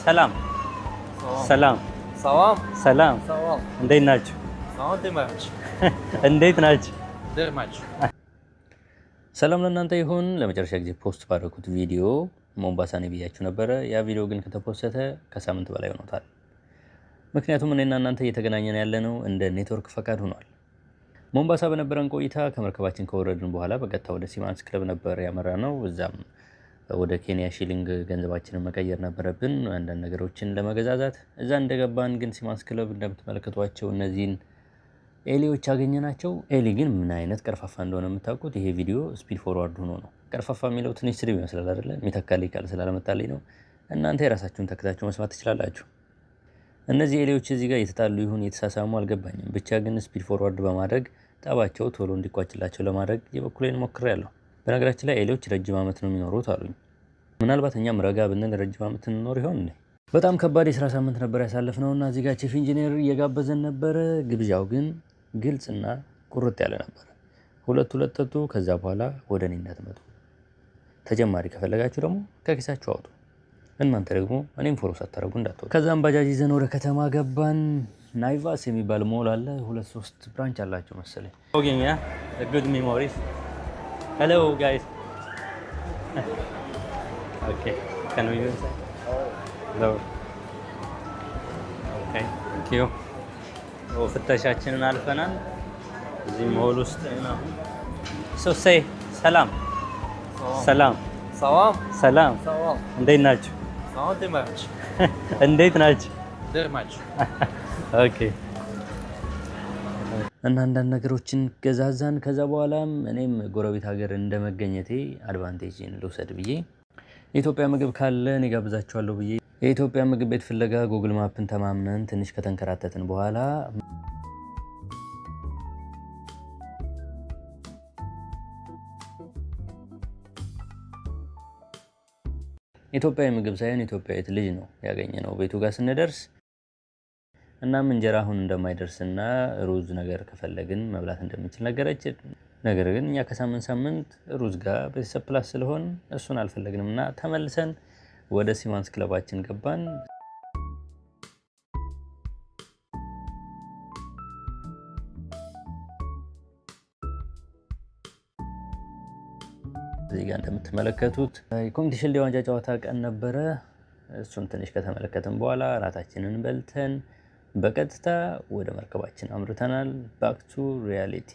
ሰላም ሰላም ሰላም ሰላም ሰላም እንዴት ናችሁ? እንዴት ናችሁ? ሰላም ለእናንተ ይሁን። ለመጨረሻ ጊዜ ፖስት ባደረኩት ቪዲዮ ሞምባሳን ብያችሁ ነበረ። ያ ቪዲዮ ግን ከተፖስተ ከሳምንት በላይ ሆኖታል። ምክንያቱም እኔና እናንተ እየተገናኘን ያለነው እንደ ኔትወርክ ፈቃድ ሆኗል። ሞምባሳ በነበረን ቆይታ ከመርከባችን ከወረድን በኋላ በቀጥታ ወደ ሲማንስ ክለብ ነበር ያመራነው። እዛም ወደ ኬንያ ሺሊንግ ገንዘባችንን መቀየር ነበረብን አንዳንድ ነገሮችን ለመገዛዛት። እዛ እንደገባን ግን ሲማንስ ክለብ እንደምትመለከቷቸው እነዚህን ኤሊዎች ያገኘናቸው። ኤሊ ግን ምን አይነት ቀርፋፋ እንደሆነ የምታውቁት ይሄ ቪዲዮ ስፒድ ፎርዋርድ ሆኖ ነው። ቀርፋፋ የሚለው ትንሽ ስድብ ይመስላል አይደለ? የሚተካልኝ ቃል ስላልመጣልኝ ነው። እናንተ የራሳችሁን ተከታችሁ መስማት ትችላላችሁ። እነዚህ ኤሊዎች እዚህ ጋር የተጣሉ ይሁን የተሳሳሙ አልገባኝም። ብቻ ግን ስፒድ ፎርዋርድ በማድረግ ጠባቸው ቶሎ እንዲቋጭላቸው ለማድረግ የበኩሌን ሞክሬያለሁ። በነገራችን ላይ ኤሊዎች ረጅም ዓመት ነው የሚኖሩት አሉኝ። ምናልባት እኛም ረጋ ብንል ረጅም ዓመት እንኖር ይሆን እንዴ? በጣም ከባድ የሥራ ሳምንት ነበር ያሳለፍነውና እዚህ ጋር ቺፍ ኢንጂነር እየጋበዘን ነበረ። ግብዣው ግን ግልጽና ቁርጥ ያለ ነበር። ሁለት ጠጡ። ከዛ በኋላ ወደ እኔ እንዳትመጡ፣ ተጨማሪ ከፈለጋችሁ ደግሞ ከኪሳችሁ አውጡ። እናንተ ደግሞ እኔም ፎሎ ሳታደርጉ እንዳትወጡ። ከዛም ባጃጅ ይዘን ወደ ከተማ ገባን። ናይቫስ የሚባል ሞል አለ። 2-3 ብራንች አላቸው መሰለኝ። ኦኬኛ ጉድ ሜሞሪስ። ሄሎ ጋይስ ኦኬ ካን ዊ ዱ ኢት? ሄሎ ኦኬ ታንክ ዩ። ፍተሻችንን አልፈናል። እዚህ ሞል ውስጥ ነው። ሶሴ ሰላም ሰላም ሰላም ሰላም ሰላም እንዴት ናችሁ? እንዴት ናችሁ? ኦኬ እና አንዳንድ ነገሮችን ገዛዛን። ከዛ በኋላም እኔም ጎረቤት ሀገር እንደመገኘቴ አድቫንቴጅን ልውሰድ ብዬ የኢትዮጵያ ምግብ ካለ እኔ ጋብዛችኋለሁ ብዬ የኢትዮጵያ ምግብ ቤት ፍለጋ ጉግል ማፕን ተማምነን ትንሽ ከተንከራተትን በኋላ ኢትዮጵያዊ ምግብ ሳይሆን ኢትዮጵያዊት ልጅ ነው ያገኘነው ቤቱ ጋር ስንደርስ። እናም እንጀራ አሁን እንደማይደርስና ሩዝ ነገር ከፈለግን መብላት እንደምንችል ነገረችን። ነገር ግን እኛ ከሳምንት ሩዝ ጋር ቤተሰብ ፕላስ ስለሆን እሱን አልፈለግንምና ተመልሰን ወደ ሲማንስ ክለባችን ገባን። እዚህ ጋር እንደምትመለከቱት የኮሚኒቲ ሺልድ የዋንጫ ጨዋታ ቀን ነበረ። እሱን ትንሽ ከተመለከትን በኋላ ራታችንን በልተን በቀጥታ ወደ መርከባችን አምርተናል። ባክ ቱ ሪያሊቲ